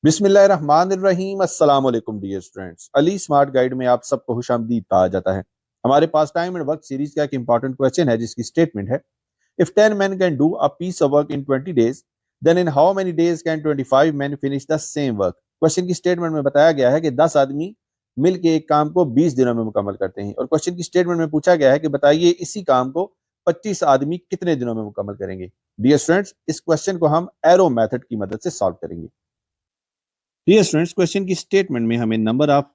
बिस्मिल्लाहिर्रहमानिर्रहीम अस्सलाम वालेकुम dear students. Ali smart guide में आप सबको खुशामदीद कहा जाता है। हमारे पास टाइम एंड वर्क सीरीज का एक इंपॉर्टेंट क्वेश्चन है जिसकी स्टेटमेंट है, if 10 men can do a piece of work in 20 days, then in how many days can 25 men finish the same work? Question की स्टेटमेंट में बताया गया है कि 10 आदमी मिलकर एक काम को 20 दिनों में मुकम्मल करते हैं और क्वेश्चन की स्टेटमेंट में पूछा गया है कि बताइए इसी काम को 25 आदमी कितने दिनों में मुकम्मल करेंगे। डियर स्टूडेंट्स, इस क्वेश्चन को हम एरो मेथड की मदद से सॉल्व करेंगे। डियर स्टूडेंट्स, क्वेश्चन की स्टेटमेंट में हमें नंबर ऑफ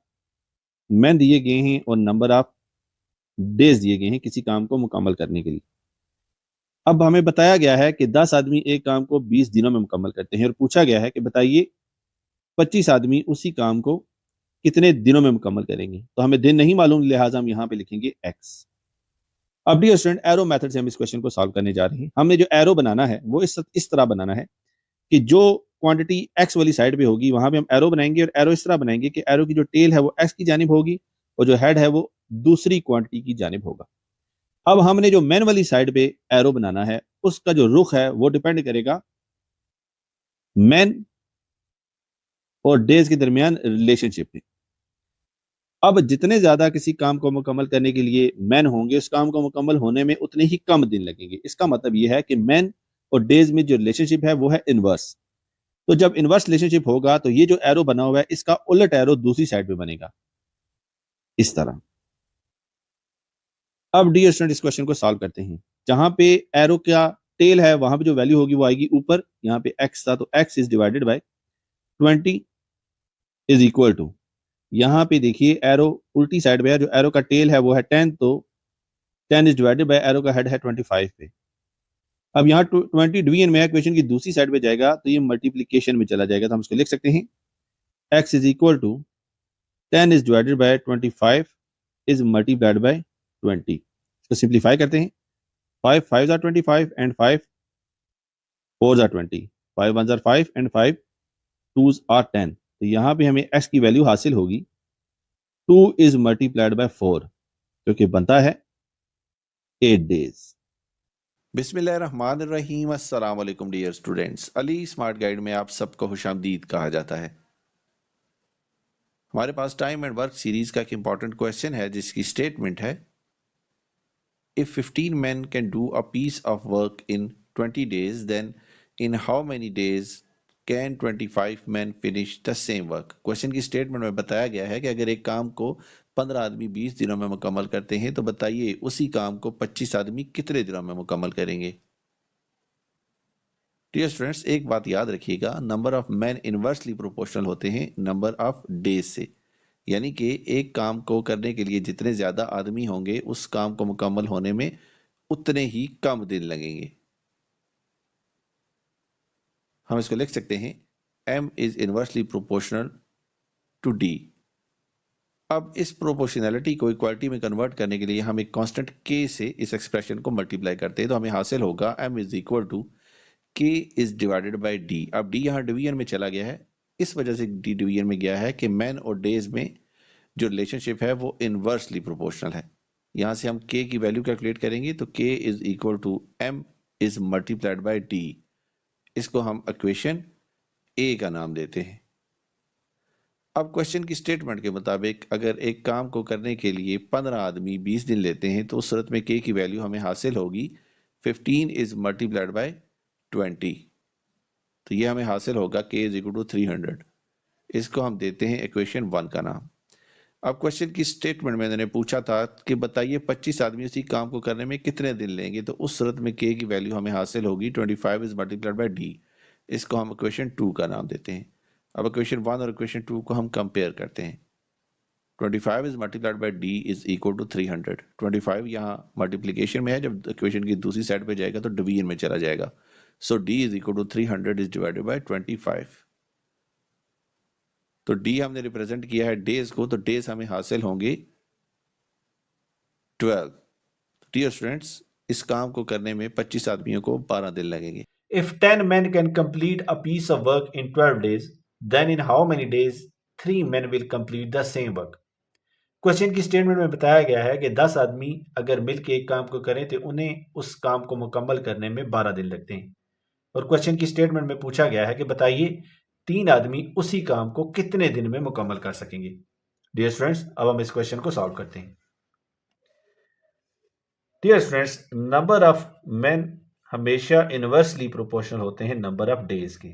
मैन दिए गए हैं और नंबर ऑफ डेज दिए गए हैं किसी काम को मुकम्मल करने के लिए। अब हमें बताया गया है कि 10 आदमी एक काम को 20 दिनों में मुकम्मल करते हैं और पूछा गया है कि बताइए 25 आदमी उसी काम को कितने दिनों में मुकम्मल करेंगे। तो हमें दिन नहीं मालूम, लिहाजा हम यहाँ पे लिखेंगे एक्स। अब डियर स्टूडेंट, एरो मेथड से हम इस क्वेश्चन को सॉल्व करने जा रहे हैं। हमने जो एरो बनाना है वो इस तरह बनाना है कि जो क्वांटिटी एक्स वाली साइड पे होगी वहां पे हम एरो बनाएंगे और एरो इस तरह बनाएंगे कि एरो की जो टेल है वो एक्स की जानिब होगी और जो हेड है वो दूसरी क्वांटिटी की जानिब होगा। अब हमने जो मैन वाली साइड पे एरो बनाना है उसका जो रुख है वो डिपेंड करेगा मैन और डेज के दरमियान रिलेशनशिप पे। अब जितने ज्यादा किसी काम को मुकम्मल करने के लिए मैन होंगे उस काम को मुकम्मल होने में उतने ही कम दिन लगेंगे। इसका मतलब यह है कि मैन और डेज में जो रिलेशनशिप है वो है इनवर्स। तो जब इनवर्स रिलेशनशिप होगा तो ये जो एरो बना हुआ है इसका उलट एरो दूसरी साइड पे बनेगा इस तरह। अब डियर स्टूडेंट, इस क्वेश्चन को सॉल्व करते हैं। जहां पे एरो का टेल है वहां पे जो वैल्यू होगी वो आएगी ऊपर। यहाँ पे एक्स था तो X is divided by 20 is equal to, यहाँ पे देखिए एरो उल्टी साइड पे है, जो एरो का टेल है वो है 10, तो 10 इज डिवाइडेड बाय एरो का हेड है 25 पे। अब यहाँ 20 डिवीजन में है, क्वेश्चन की दूसरी साइड पे जाएगा तो ये मल्टीप्लीकेशन में चला जाएगा। तो हम इसको लिख सकते हैं x is equal to 10 is divided by 25 is multiplied by 20। इसको सिंप्लीफाई करते हैं। 5 5 are 25 and 5 4 are 20, 5 1 are 5 and 5 2 are 10। तो यहाँ पे हमें x की वैल्यू हासिल होगी 2 इज मल्टीप्लाइड बाय 4, क्योंकि बनता है 8 डेज। बिस्मिल्लाहिर्रहमानिर्रहीम अस्सलाम वालेकुम dear students. Ali smart guide में आप सबको खुशामदीद कहा जाता है। हमारे पास टाइम एंड वर्क सीरीज का एक इंपॉर्टेंट क्वेश्चन है जिसकी स्टेटमेंट है, if 15 men can do a piece of work in 20 days, then in how many days can 25 men finish the same work? Question की स्टेटमेंट में बताया गया है कि अगर एक काम को 15 आदमी 20 दिनों में मुकम्मल करते हैं तो बताइए उसी काम को 25 आदमी कितने दिनों में मुकम्मल करेंगे। डियर स्टूडेंट्स, एक बात याद रखिएगा, number of man inversely proportional होते हैं नंबर ऑफ डेज से। यानी कि एक काम को करने के लिए जितने ज्यादा आदमी होंगे उस काम को मुकम्मल होने में उतने ही कम दिन लगेंगे। हम इसको लिख सकते हैं m is inversely proportional to d। अब इस प्रोपोर्शनैलिटी को इक्वालिटी में कन्वर्ट करने के लिए हम एक कांस्टेंट k से इस एक्सप्रेशन को मल्टीप्लाई करते हैं तो हमें हासिल होगा m is equal to k is divided by d। अब d यहाँ डिवीजन में चला गया है, इस वजह से d डिवीजन में गया है कि मैन और डेज में जो रिलेशनशिप है वो इनवर्सली प्रोपोर्शनल है। यहां से हम k की वैल्यू कैलकुलेट करेंगे तो k is equal to m is multiplied by d। इसको हम इक्वेशन a का नाम देते हैं। अब क्वेश्चन की स्टेटमेंट के मुताबिक अगर एक काम को करने के लिए 15 आदमी 20 दिन लेते हैं तो उस सूरत में k की वैल्यू हमें हासिल होगी 15 इज मल्टीप्लाइड बाय 20। तो ये हमें हासिल होगा k इज इक्वल टू 300। इसको हम देते हैं इक्वेशन 1 का नाम। अब क्वेश्चन की स्टेटमेंट में मैंने पूछा था कि बताइए 25 आदमी उसी काम को करने में कितने दिन लेंगे, तो उस सूरत में k की वैल्यू हमें हासिल होगी 25 इज मल्टीप्लाइड बाय d। इसको हम इक्वेशन 2 का नाम देते हैं। अब इक्वेशन 1 और इक्वेशन 2 को हम कंपेयर करते हैं। 25 is multiplied by d is equal to 300। 25 यहाँ मल्टीप्लीकेशन में है, जब इक्वेशन की दूसरी साइड पे जाएगा तो डिवीजन में चला जाएगा। So d is equal to 300 is divided by 25। तो d हमने रिप्रेजेंट किया है डेज को, तो डेज हमें हासिल होंगे 12। डियर स्टूडेंट्स, इस काम को करने में 25 आदमियों को 12 दिन लगेंगे। If 10 men can complete a piece of work in 12 days, then in how many days 3 men will complete the same work? Question की स्टेटमेंट में बताया गया है कि 10 आदमी अगर मिलकर एक काम को करें तो उन्हें उस काम को मुकम्मल करने में 12 दिन लगते हैं। और क्वेश्चन की स्टेटमेंट में पूछा गया है कि बताइए 3 आदमी उसी काम को कितने दिन में मुकम्मल कर सकेंगे। डियर स्टूडेंट्स, अब हम इस क्वेश्चन को सॉल्व करते हैं। Dear students, number of men हमेशा इनवर्सली प्रोपोर्शनल होते हैं नंबर ऑफ डेज के।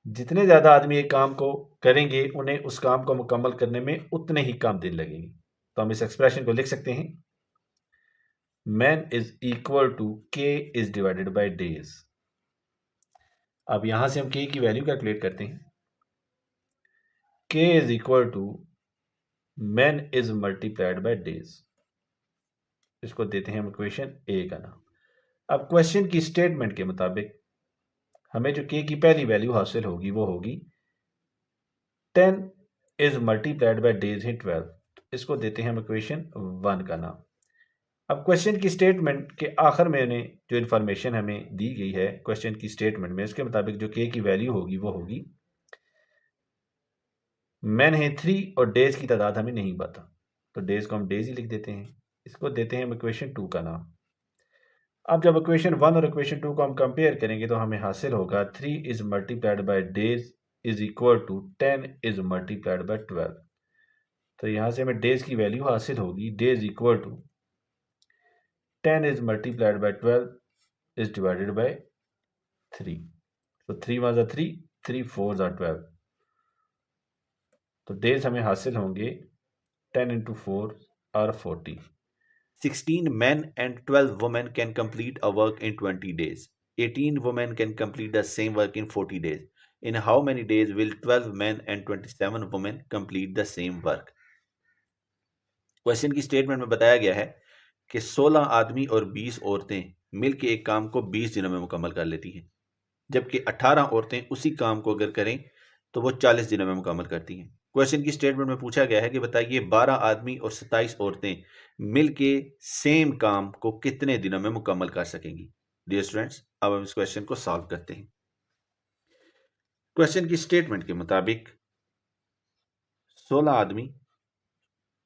जितने ज्यादा आदमी एक काम को करेंगे उन्हें उस काम को मुकम्मल करने में उतने ही कम दिन लगेंगे। तो हम इस एक्सप्रेशन को लिख सकते हैं, man is equal to K is divided by days. अब यहां से हम के की वैल्यू कैलकुलेट करते हैं। K is equal to man is multiplied by days. इसको देते हैं हम इक्वेशन ए का नाम। अब क्वेश्चन की स्टेटमेंट के मुताबिक हमें जो के की पहली वैल्यू हासिल होगी वो होगी 10 इज मल्टीप्लाइड बाय डेज है 12। इसको देते हैं हम इक्वेशन 1 का नाम। अब क्वेश्चन की स्टेटमेंट के आखिर में जो इन्फॉर्मेशन हमें दी गई है क्वेश्चन की स्टेटमेंट में, उसके मुताबिक जो के की वैल्यू होगी वो होगी, मैन है 3 और डेज की तादाद हमें नहीं पता, तो डेज को हम डेज ही लिख देते हैं। इसको देते हैं हम इक्वेशन 2 का नाम। अब जब इक्वेशन 1 और इक्वेशन 2 को हम कंपेयर करेंगे तो हमें हासिल होगा 3 is multiplied by days is equal to 10 is multiplied by 12। तो यहां से हमें डेज की वैल्यू हासिल होगी, days equal to 10 is multiplied by 12 is divided by 3. So 3 1s are 3, 3 4s are 12. तो डेज हमें हासिल होंगे 10 into 4 are 40. 16 men and 12 women can complete a work in 20 days. 18 women can complete the same work in 40 days. In how many days will 12 men and 27 women complete the same work? Question की statement में बताया गया है कि 16 आदमी और 20 औरतें मिलकर एक काम को 20 दिनों में मुकम्मल कर लेती हैं, जबकि 18 औरतें उसी काम को अगर करें तो वो 40 दिनों में मुकम्मल करती हैं। क्वेश्चन की स्टेटमेंट में पूछा गया है कि बताइए 12 आदमी और 27 औरतें मिलके सेम काम को कितने दिनों में मुकम्मल कर सकेंगी। डियर स्टूडेंट्स, अब हम इस क्वेश्चन को सॉल्व करते हैं। क्वेश्चन की स्टेटमेंट के मुताबिक 16 आदमी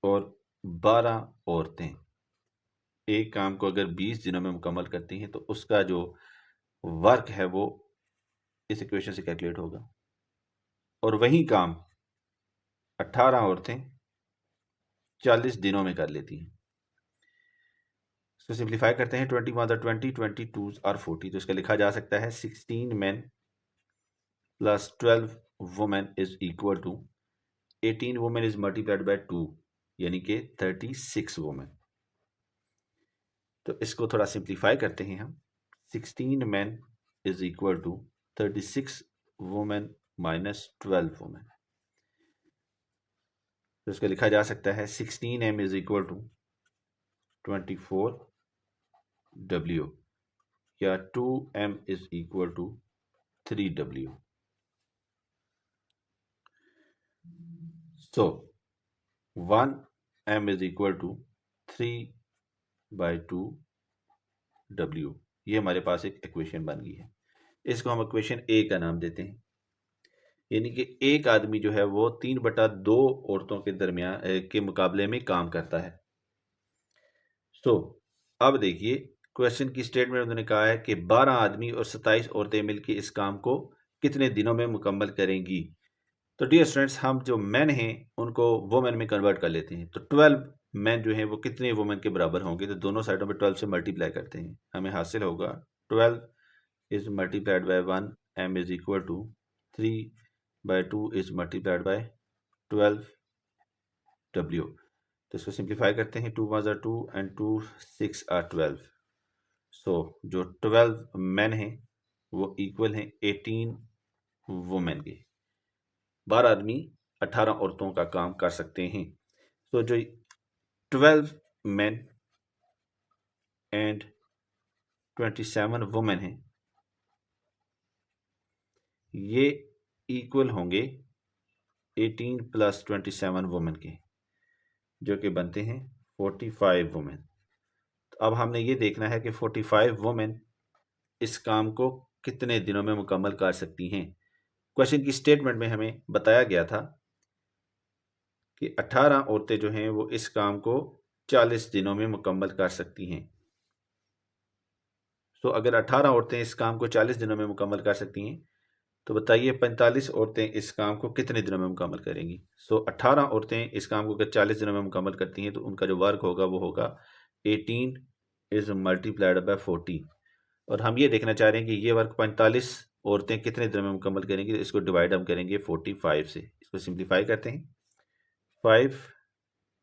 और 12 औरतें एक काम को अगर 20 दिनों में मुकम्मल करती हैं तो उसका जो वर्क है वो इस इक्वेशन से कैलकुलेट होगा, और वही काम 18 औरतें 40 दिनों में कर लेती हैं। इसको सिंप्लीफाई करते हैं, 20 1 20, 22 और 40। तो इसका लिखा जा सकता है 16 men plus 12 women is equal to 18 women is multiplied by 2 यानी कि 36 वुमेन। तो इसको थोड़ा सिंप्लीफाई करते हैं हम, 16 men is equal to 36 women minus 12 women. तो इसको लिखा जा सकता है 16m is equal to 24w या 2m is equal to 3w। So 1m is equal to 3/2w। ये हमारे पास एक इक्वेशन बन गई है। इसको हम इक्वेशन ए का नाम देते हैं, यानी कि एक आदमी जो है वो 3/2 औरतों के दरमियान के मुकाबले में काम करता है। तो अब देखिए क्वेश्चन की स्टेटमेंट में उन्होंने कहा है कि 12 आदमी और 27 औरतें मिलकर इस काम को कितने दिनों में मुकम्मल करेंगी। तो डियर स्टूडेंट्स, हम जो मैन हैं उनको वुमेन में कन्वर्ट कर लेते हैं। तो 12 मैन जो हैं वो कितने वुमेन के बराबर होंगे, तो दोनों साइडों में 12 से मल्टीप्लाई करते हैं, हमें हासिल होगा 12 is multiplied by 1 m is equal to 3/2 is multiplied by 12w। तो इसको सिंप्लीफाई करते हैं, 2 1 2 एंड 2 6 are 12। सो जो 12 मैन हैं वो इक्वल हैं 18 वुमेन के। 12 आदमी 18 औरतों का काम कर सकते हैं। तो जो 12 मैन एंड 27 वुमेन हैं ये इक्वल होंगे 18 प्लस 27 वुमेन के, जो कि बनते हैं 45 वुमेन। तो अब हमने ये देखना है कि 45 वुमेन इस काम को कितने दिनों में मुकम्मल कर सकती हैं। क्वेश्चन की स्टेटमेंट में हमें बताया गया था कि 18 औरतें जो हैं वो इस काम को 40 दिनों में मुकम्मल कर सकती हैं। तो अगर 18 औरतें इस काम को 40 दिनों में मुकम्मल कर सकती हैं तो बताइए 45 औरतें इस काम को कितने दिनों में मुकम्मल करेंगी। 18 औरतें इस काम को अगर 40 दिनों में मुकम्मल करती हैं तो उनका जो वर्क होगा वो होगा 18 इज मल्टीप्लाइड बाय 40। और हम ये देखना चाह रहे हैं कि ये वर्क 45 औरतें कितने दिनों में मुकम्मल करेंगी। तो इसको डिवाइड हम करेंगे 45 से। इसको सिंप्लीफाई करते हैं। 5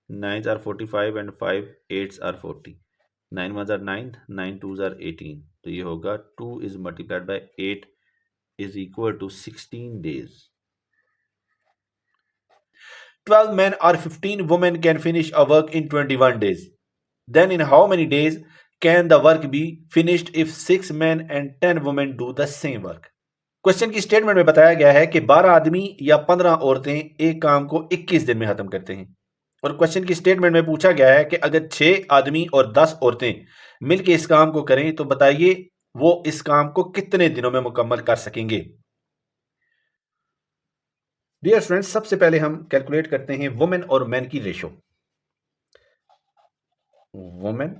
9s are 45 and 5 8s are 40। 9 1s are 9, 9 2s are 18। तो ये होगा 2 is multiplied by 8 is equal to 16 days। 12 men or 15 women can finish a work in 21 days. Then in how many days can the work be finished if 6 men and 10 women do the same work? Question की statement में बताया गया है कि 12 आदमी या 15 औरतें एक काम को 21 दिन में खत्म करते हैं। और क्वेश्चन की स्टेटमेंट में पूछा गया है कि अगर 6 आदमी और 10 औरतें मिलकर इस काम को करें तो बताइए वो इस काम को कितने दिनों में मुकम्मल कर सकेंगे। डियर स्टूडेंट्स, सबसे पहले हम कैलकुलेट करते हैं वुमेन और मैन की रेशो। Women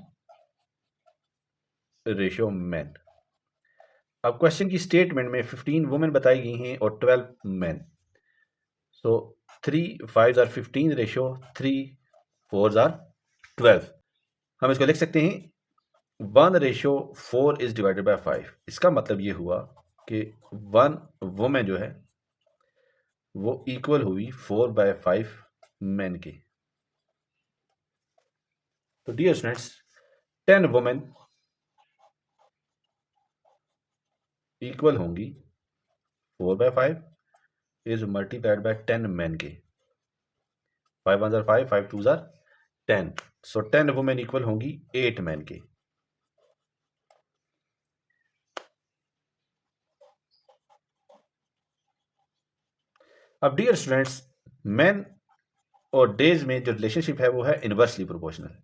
ratio man. अब क्वेश्चन की स्टेटमेंट में 15 वुमेन बताई गई हैं और 12 man. So 3 5s are 15 ratio 3 4s are 12। हम इसको लिख सकते हैं 1:4 इज डिवाइडेड बाय 5। इसका मतलब ये हुआ कि 1 वुमेन जो है वो इक्वल हुई 4/5 मैन के। तो डियर स्टूडेंट्स, 10 वुमेन इक्वल होंगी 4/5 इज मल्टीप्लाइड बाय 10 मैन के। 5 1s are 5, 5 2s are 10। So 10 women equal होंगी 8 मैन के। अब डियर स्टूडेंट्स, मैन और डेज में जो रिलेशनशिप है वो है इनवर्सली प्रोपोर्शनल।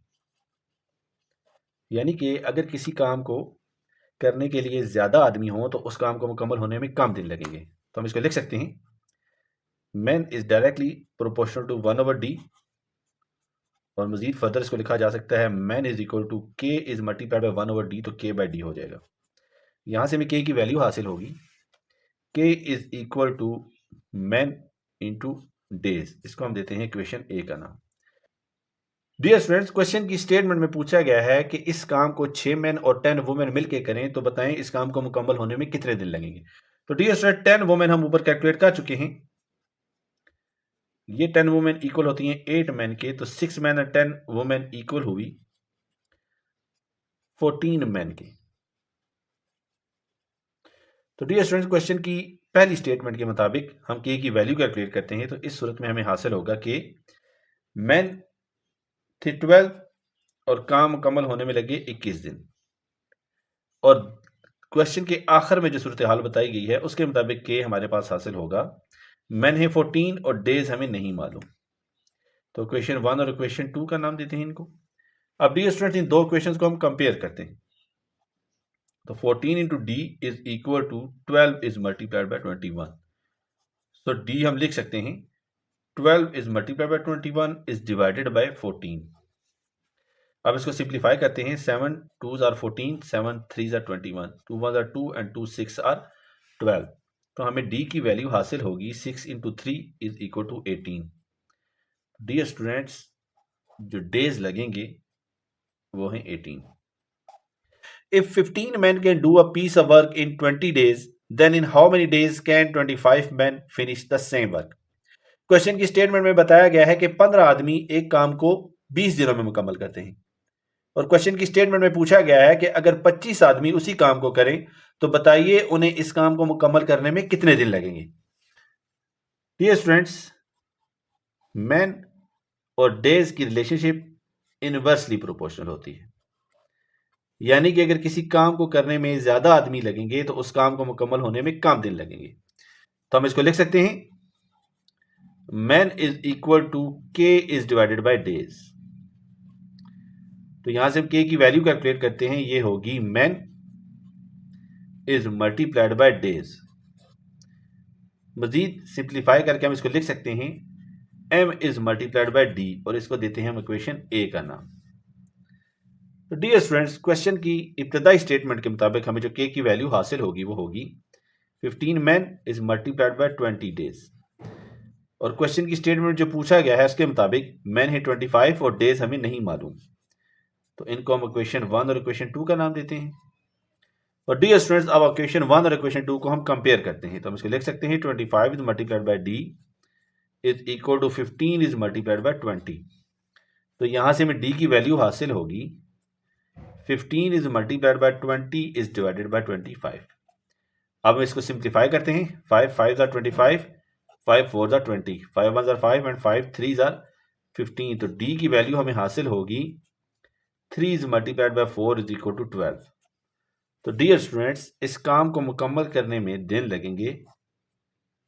यानी कि अगर किसी काम को करने के लिए ज्यादा आदमी हो तो उस काम को मुकम्मल होने में कम दिन लगेंगे। तो हम इसको लिख सकते हैं man is directly proportional to 1/d। और मजीद फर्दर इसको लिखा जा सकता है man is equal to K is multiplied by 1/d। तो k/d हो जाएगा। यहां से हमें k की वैल्यू हासिल होगी। k is equal to man into days. इसको हम देते हैं इक्वेशन ए का नाम। डियर स्टूडेंट्स, क्वेश्चन की स्टेटमेंट में पूछा गया है कि इस काम को 6 मैन और 10 वुमेन मिलकर करें तो बताएं इस काम को मुकम्मल होने में कितने दिन लगेंगे। तो डियर स्टूडेंट, 10 वुमेन हम ऊपर कैलकुलेट कर चुके हैं। ये 10 वुमेन इक्वल होती हैं 8 मैन के। तो 6 मैन और 10 वुमेन इक्वल हुई 14 मैन के। तो डियर स्टूडेंट्स, क्वेश्चन की पहली स्टेटमेंट के मुताबिक हम के की वैल्यू कैलकुलेट करते हैं। तो इस सूरत में हमें हासिल होगा कि मैन थे 12 और काम मुकम्मल होने में लगे 21 दिन। और क्वेश्चन के आखिर में जो सूरत हाल बताई गई है उसके मुताबिक के हमारे पास हासिल होगा मैन है 14 और डेज हमें नहीं मालूम। तो इक्वेशन 1 और इक्वेशन 2 का नाम देते हैं इनको। अब डियर स्टूडेंट्स, इन दो इक्वेशंस को हम कंपेयर करते हैं। तो 14 into D is equal to 12 is multiplied by 21। तो डी हम लिख सकते हैं 12 is multiplied by 21 is divided by 14। अब इसको सिंप्लीफाई करते हैं। 7 2s are 14, 7 3s are 21, 2 1s are 2 and 2 6 are 12। तो हमें डी की वैल्यू हासिल होगी 6 into 3 is equal to 18। Dear students, जो डेज लगेंगे वो हैं 18। If 15 men can do a piece of work in 20 days, then in how many days can 25 men finish the same work? Question की statement में बताया गया है कि 15 आदमी एक काम को 20 दिनों में मुकम्मल करते हैं। और क्वेश्चन की स्टेटमेंट में पूछा गया है कि अगर 25 आदमी उसी काम को करें तो बताइए उन्हें इस काम को मुकम्मल करने में कितने दिन लगेंगे। डियर स्टूडेंट्स, मैन और डेज की रिलेशनशिप इनवर्सली प्रोपोर्शनल होती है। यानी कि अगर किसी काम को करने में ज्यादा आदमी लगेंगे तो उस काम को मुकम्मल होने में कम दिन लगेंगे। तो हम इसको लिख सकते हैं man is equal to K is divided by days. तो यहां से हम के की वैल्यू कैलकुलेट करते हैं। ये होगी man is multiplied by days. मजीद सिंप्लीफाई करके हम इसको लिख सकते हैं m is multiplied by d और इसको देते हैं हम इक्वेशन a का नाम। तो डियर स्टूडेंट्स, क्वेश्चन की इब्तदाई स्टेटमेंट के मुताबिक हमें जो k की वैल्यू हासिल होगी वो होगी 15 men is multiplied by 20 days। और क्वेश्चन की स्टेटमेंट जो पूछा गया है उसके मुताबिक मैन है 25 और डेज हमें नहीं मालूम, तो इनको हम इक्वेशन 1 और इक्वेशन 2 का नाम देते हैं। और डियर स्टूडेंट्स, अब इक्वेशन 1 और इक्वेशन 2 को हम कंपेयर करते हैं, तो हम इसको लिख सकते हैं 25 is multiplied by D is equal to 15 is multiplied by 20। तो यहां से हमें डी की वैल्यू हासिल होगी 15 is multiplied by 20 is divided by 25। अब हम इसको सिंप्लीफाई करते हैं, 5 5 are 25, 5 4 are 20, 5 1 are 5 and 5 3 are 15। तो डी की वैल्यू हमें हासिल होगी 3 is multiplied by 4 is equal to 12। तो डियर स्टूडेंट्स, इस काम को मुकम्मल करने में दिन लगेंगे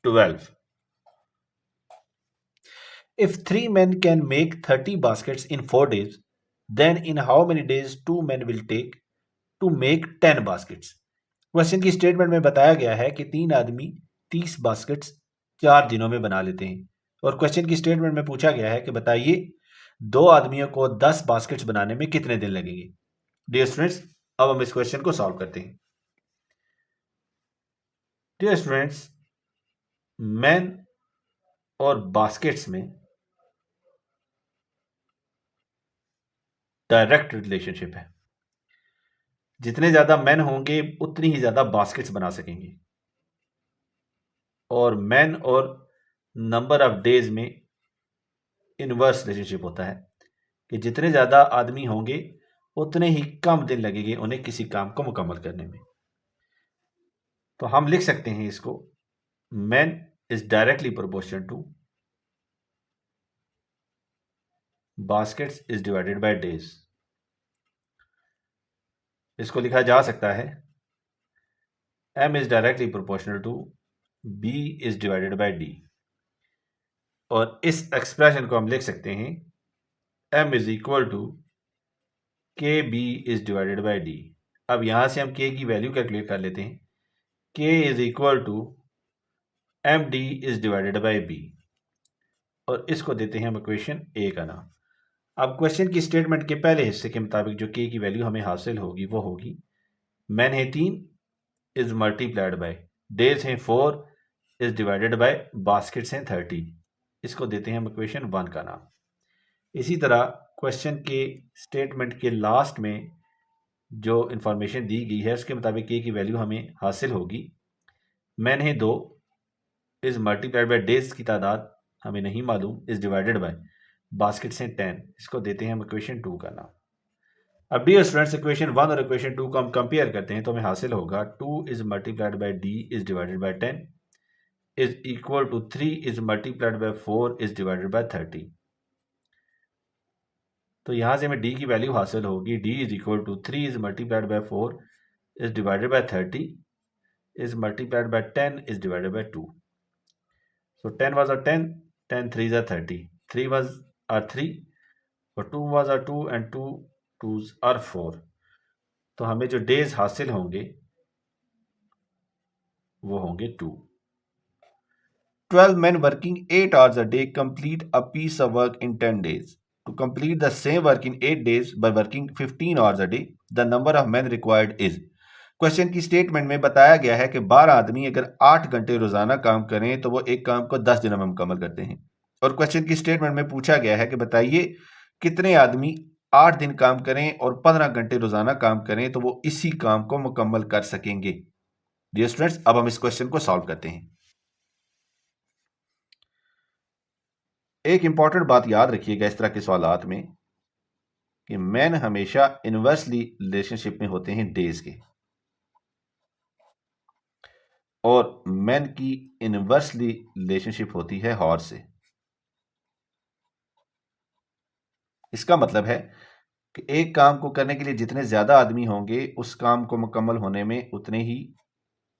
12। If 3 men can make 30 baskets in 4 days, then in how many days 2 men will take to make 10 baskets? Question की स्टेटमेंट में बताया गया है कि 3 आदमी 30 बास्केट्स 4 दिनों में बना लेते हैं। और क्वेश्चन की स्टेटमेंट में पूछा गया है कि बताइए 2 आदमियों को 10 बास्केट्स बनाने में कितने दिन लगेंगे। डियर स्टूडेंट्स, अब हम इस क्वेश्चन को सॉल्व करते हैं। डियर स्टूडेंट्स, मैन और बास्केट्स में डायरेक्ट रिलेशनशिप है। जितने ज्यादा मैन होंगे उतनी ही ज्यादा बास्केट्स बना सकेंगे। और मैन और नंबर ऑफ डेज में इनवर्स रिलेशनशिप होता है कि जितने ज्यादा आदमी होंगे उतने ही कम दिन लगेंगे उन्हें किसी काम को मुकम्मल करने में। तो हम लिख सकते हैं इसको, man is directly proportional to baskets is divided by days. इसको लिखा जा सकता है m is directly proportional to b is divided by d। और इस एक्सप्रेशन को हम लिख सकते हैं m is equal to K B is divided by D. अब यहां से हम k की वैल्यू कैलकुलेट कर लेते हैं, k is equal to M D is divided by B. और इसको देते हैं हम इक्वेशन ए का नाम। अब क्वेश्चन की स्टेटमेंट के पहले हिस्से के मुताबिक जो k की वैल्यू हमें हासिल होगी वो होगी मैन है 3 इज मल्टीप्लाइड बाय डेज हैं 4 इज डिवाइडेड बाय बास्केट्स हैं 30। इसको देते हैं हम इक्वेशन 1 का नाम। इसी तरह क्वेश्चन के स्टेटमेंट के लास्ट में जो इंफॉर्मेशन दी गई है उसके मुताबिक k की वैल्यू हमें हासिल होगी मैन है 2 इज मल्टीप्लाइड बाय डेज की तादाद हमें नहीं मालूम इज डिवाइडेड बाय बास्केट्स हैं 10। इसको देते हैं हम इक्वेशन 2 का नाम। अब डियर स्टूडेंट्स, इक्वेशन 1 और इक्वेशन 2 को हम कंपेयर करते हैं तो हमें हासिल होगा 2 is multiplied by D is divided by 10 is equal to 3 is multiplied by 4 is divided by 30। तो यहां से हमें d की वैल्यू हासिल होगी d is equal to 3 is multiplied by 4 is divided by 30 is multiplied by 10 is divided by 2। So 10 was a 10, 10 3s are 30, 3 was a 3 और 2 was a 2 and 2 2s are 4। तो हमें जो डेज हासिल होंगे वो होंगे 2। 12 men working 8 hours a day complete a piece of work in 10 days. To complete the same work in 8 days by working 15 hours a day, the number of men required is। Question की statement में बताया गया है कि 12 आदमी अगर 8 घंटे रोजाना काम करें तो वो एक काम को 10 दिनों में मुकम्मल करते हैं। और क्वेश्चन की स्टेटमेंट में पूछा गया है कि बताइए कितने आदमी 8 दिन काम करें और 15 घंटे रोजाना काम करें तो वो इसी काम को मुकम्मल कर सकेंगे। डियर स्टूडेंट्स, अब हम इस क्वेश्चन को सॉल्व करते हैं। एक इंपॉर्टेंट बात याद रखिएगा इस तरह के सवालात में कि मैन हमेशा इनवर्सली रिलेशनशिप में होते हैं डेज के, और मैन की इनवर्सली रिलेशनशिप होती है हॉर्स से। इसका मतलब है कि एक काम को करने के लिए जितने ज्यादा आदमी होंगे उस काम को मुकम्मल होने में उतने ही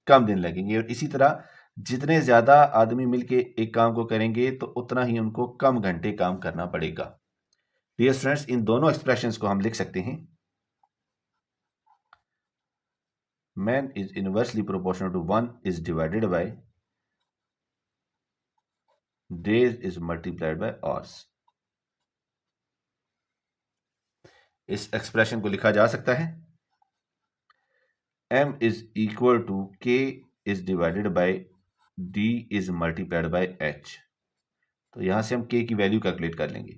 कम दिन लगेंगे, और इसी तरह जितने ज्यादा आदमी मिलके एक काम को करेंगे तो उतना ही उनको कम घंटे काम करना पड़ेगा। डियर स्टूडेंट्स, इन दोनों एक्सप्रेशंस को हम लिख सकते हैं man is inversely proportional to 1 is divided by days is multiplied by hours. इस एक्सप्रेशन को लिखा जा सकता है m is equal to k is divided by D is multiplied by H. तो यहां से हम के की वैल्यू कैलकुलेट कर लेंगे।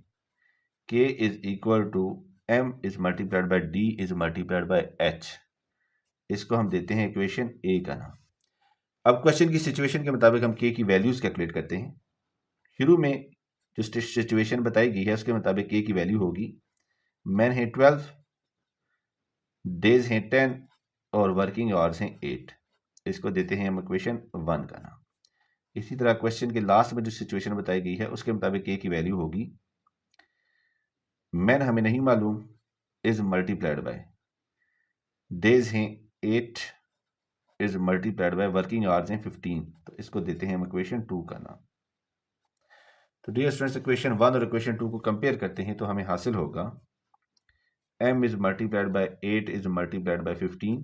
K is equal to M is multiplied by D is multiplied by H. इसको हम देते हैं इक्वेशन ए का नाम। अब क्वेश्चन की सिचुएशन के मुताबिक हम के की वैल्यूज कैलकुलेट करते हैं। शुरू में जो सिचुएशन बताई गई है उसके मुताबिक के की वैल्यू होगी, मैन है 12, डेज हैं 10 और वर्किंग आवर्स हैं 8। इसको देते हैं हम इक्वेशन 1 का नाम। इसी तरह क्वेश्चन के लास्ट में जो सिचुएशन बताई गई है उसके मुताबिक के की वैल्यू होगी, मैन हमें नहीं मालूम, इज मल्टीप्लाइड बाय डेज हैं 8 is multiplied by working hours हैं 15। तो इसको देते हैं हम इक्वेशन 2 का नाम। तो डियर स्टूडेंट्स, इक्वेशन 1 और इक्वेशन 2 को कंपेयर करते हैं तो हमें हासिल होगा m is multiplied by 8 is multiplied by 15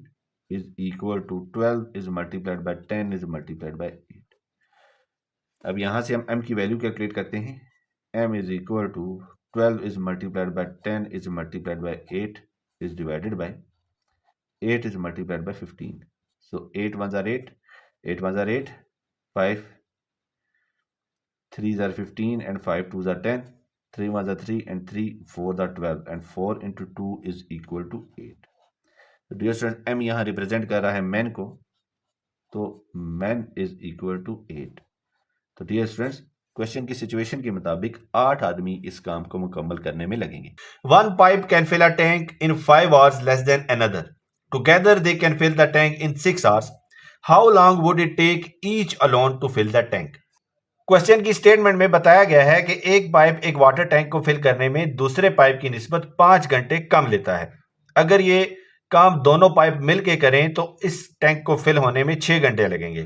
is equal to 12 is multiplied by 10 is multiplied by 8। अब यहां से हम m की वैल्यू कैलकुलेट करते हैं। m is equal to 12 is multiplied by 10 is multiplied by 8 is divided by 8 is multiplied by 15। So 8 ones are 8, 8 ones are 8, 5 3s are 15 and 5 2s are 10, 3 ones are 3 and 3 4s are 12 and 4 into 2 is equal to 8। तो dear student, m यहाँ represent कर रहा है man को, तो man is equal to 8। तो dear students, question की situation के मुताबिक 8 आदमी इस काम को मुकम्मल करने में लगेंगे। One pipe can fill a tank in 5 hours less than another. Together they can fill the tank in 6 hours. How long would it take each alone to fill the tank? Question की statement में बताया गया है कि एक pipe एक water tank को fill करने में दूसरे पाइप की निस्बत 5 घंटे कम लेता है। अगर ये काम दोनों पाइप मिलके करें तो इस टैंक को फिल होने में 6 घंटे लगेंगे।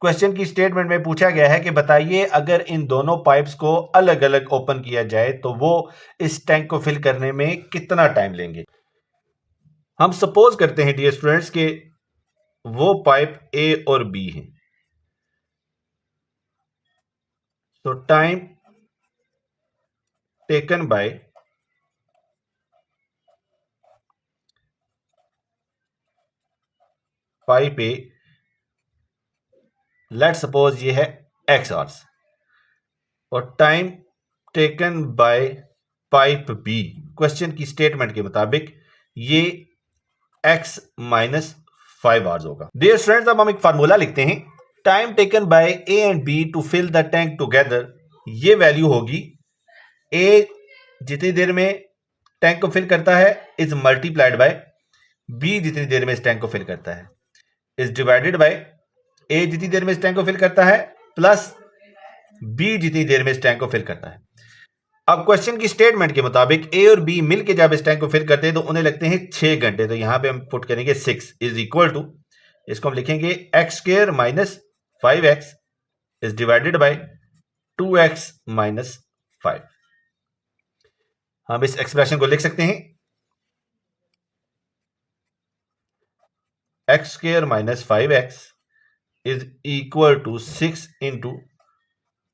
क्वेश्चन की स्टेटमेंट में पूछा गया है कि बताइए अगर इन दोनों पाइप्स को अलग अलग ओपन किया जाए तो वो इस टैंक को फिल करने में कितना टाइम लेंगे। हम सपोज करते हैं डियर स्टूडेंट्स कि वो पाइप ए और बी है। So time taken by pipe A, let's suppose ये है x hours, और time taken by pipe B question की स्टेटमेंट के मुताबिक ये x माइनस 5 आवर्स होगा। डियर स्टूडेंट्स, अब हम एक फार्मूला लिखते हैं। Time taken by A and B to fill the tank together, ये वैल्यू होगी ए जितनी देर में टैंक को फिल करता है इज मल्टीप्लाइड बाय बी जितनी देर में इस टैंक को फिल करता है इज डिवाइडेड बाय ए जितनी देर में इस टैंक को फिल करता है प्लस बी जितनी देर में इस टैंक को फिल करता है। अब क्वेश्चन की स्टेटमेंट के मुताबिक ए और बी मिलकर जब इस टैंक को फिल करते हैं तो उन्हें लगते हैं 6 घंटे। तो यहां पे हम पुट करेंगे 6 इज इक्वल टू, इसको हम लिखेंगे X square minus 5x is divided by 2x minus 5। हम इस एक्सप्रेशन को लिख सकते हैं X square minus 5x is equal to 6 into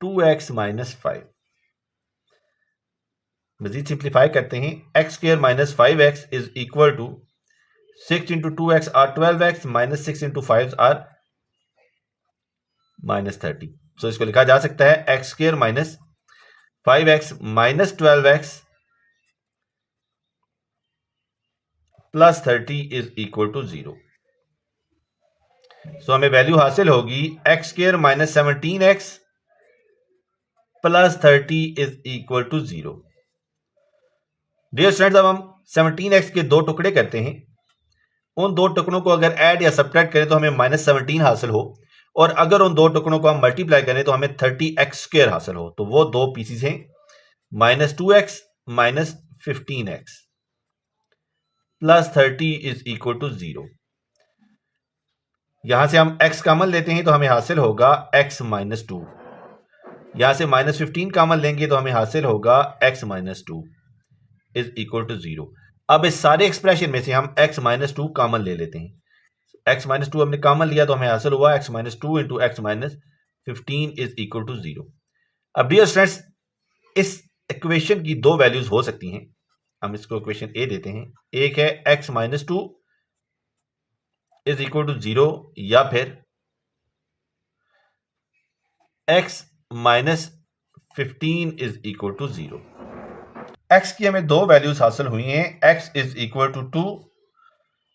2x minus 5। मजीद सिंप्लीफाई करते हैं, X square minus 5x is equal to 6 into 2x are 12x minus 6 into 5 are minus 30। So इसको लिखा जा सकता है X square minus 5x minus 12x plus 30 is equal to 0। So हमें वैल्यू हासिल होगी X square minus 17x plus 30 is equal to 0। Dear students, अब हम 17x के 2 टुकड़े करते हैं। उन 2 टुकड़ों को अगर ऐड या सब्ट्रैक्ट करें तो हमें माइनस 17 हासिल हो, और अगर उन 2 टुकड़ों को हम मल्टीप्लाई करें तो हमें 30x स्क्वायर हासिल हो। तो वो 2 पीसीज हैं, minus 2x minus 15x plus 30 is equal to 0। यहां से हम x कॉमन लेते हैं तो हमें हासिल होगा x माइनस 2। यहां से माइनस 15 कॉमन लेंगे तो हमें हासिल होगा x minus 2 is equal to 0। अब इस सारे एक्सप्रेशन में से हम x माइनस 2 कॉमन ले लेते हैं। x माइनस 2 हमने कॉमन लिया तो हमें हासिल हुआ x minus 2 into X minus 15 is equal to 0। अब डियर स्टूडेंट्स, इस इक्वेशन की 2 वैल्यूज हो सकती हैं। हम इसको इक्वेशन ए देते हैं। एक है x minus 2 is equal to 0, या फिर x minus 15 is equal to 0। x की हमें दो वैल्यूज हासिल हुई हैं, x इज इक्वल टू 2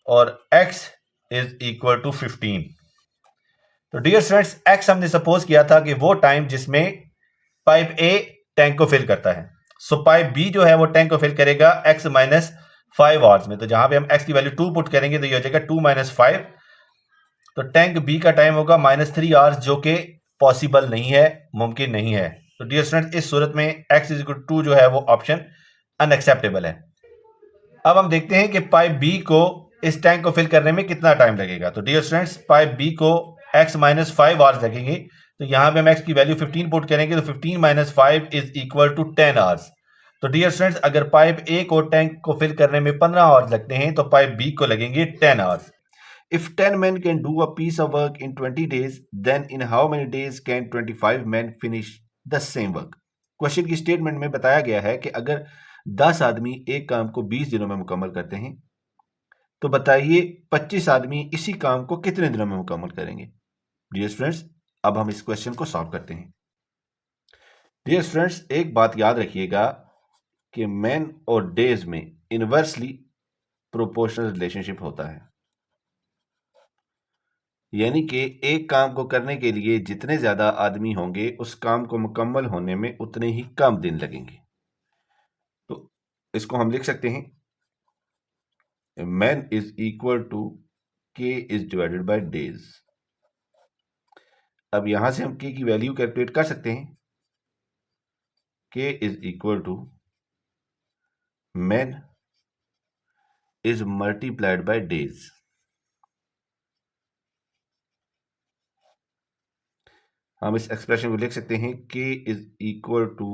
और x इज इक्वल टू 15। तो डियर स्टूडेंट्स, x हमने सपोज किया था कि वो टाइम जिसमें पाइप ए टैंक को फिल करता है। सो पाइप बी जो है वो टैंक को फिल करेगा x माइनस 5 आवर्स में। तो जहां पे हम x की वैल्यू 2 पुट करेंगे तो ये हो जाएगा 2 माइनस 5। तो टैंक बी का टाइम होगा -3 आवर्स, जो कि पॉसिबल नहीं है, मुमकिन नहीं है। तो डियर स्टूडेंट्स, इस सूरत में x इज इक्वल टू 2 जो है वो ऑप्शन अनएक्सेप्टेबल है। अब हम देखते हैं कि पाइप बी को इस टैंक को फिल करने में कितना टाइम लगेगा। तो डियर स्टूडेंट्स, पाइप बी को x माइनस 5 आवर्स लगेंगे। तो यहां पे हम x की वैल्यू 15 पुट करेंगे तो 15 minus 5 is equal to 10 hours. तो डियर स्टूडेंट्स, अगर पाइप ए को टैंक को फिल करने में 15 आवर्स लगते हैं तो पाइप बी को लगेंगे 10 hours. If 10 men can do a piece of work in 20 days, then in how many days can 25 men finish the same work? Question की स्टेटमेंट में बताया गया है कि अगर 10 आदमी एक काम को 20 दिनों में मुकम्मल करते हैं तो बताइए 25 आदमी इसी काम को कितने दिनों में मुकम्मल करेंगे। डियर स्टूडेंट्स, अब हम इस क्वेश्चन को सॉल्व करते हैं। डियर स्टूडेंट्स, एक बात याद रखिएगा कि मैन और डेज में इनवर्सली प्रोपोर्शनल रिलेशनशिप होता है, यानी कि एक काम को करने के लिए जितने ज्यादा आदमी होंगे उस काम को मुकम्मल होने में उतने ही कम दिन लगेंगे। तो इसको हम लिख सकते हैं man is equal to K is divided by days. अब यहां से हम के की वैल्यू कैलकुलेट कर सकते हैं। K is equal to man is multiplied by days. हम इस एक्सप्रेशन को लिख सकते हैं K is equal to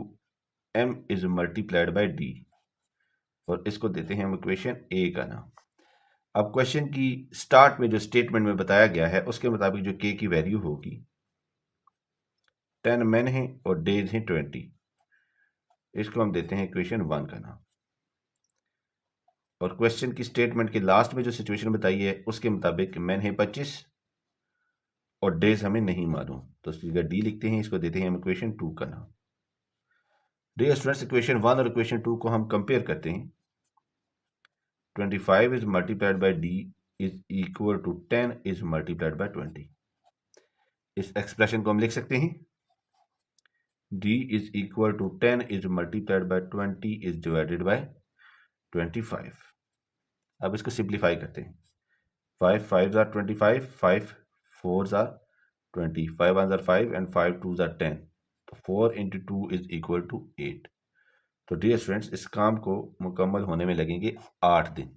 M is multiplied by D, और इसको देते हैं हम इक्वेशन ए का नाम। अब क्वेश्चन की स्टार्ट में जो स्टेटमेंट में बताया गया है उसके मुताबिक जो के की वैल्यू होगी, 10 मैन है और डेज हैं 20, इसको हम देते हैं इक्वेशन 1 का नाम। और क्वेश्चन की स्टेटमेंट के लास्ट में जो सिचुएशन बताई है उसके मुताबिक मैन है 25 और डेज हमें नहीं मालूम, तो फिगर डी लिखते हैं, इसको देते हैं हम इक्वेशन 2 का नाम। डियर स्टूडेंट्स, इक्वेशन 1 और इक्वेशन 2 को हम कंपेयर करते हैं। 25 is multiplied by d is equal to 10 is multiplied by 20। इस एक्सप्रेशन को हम लिख सकते हैं d is equal to 10 is multiplied by 20 is divided by 25। अब इसको सिंप्लीफाई करते हैं। 5 5s are 25, 5 4s are 20, 5 1s are 5 and 5 2s are 10। तो 4 into 2 is equal to 8। तो डियर स्टूडेंट्स, इस काम को मुकम्मल होने में लगेंगे 8 दिन।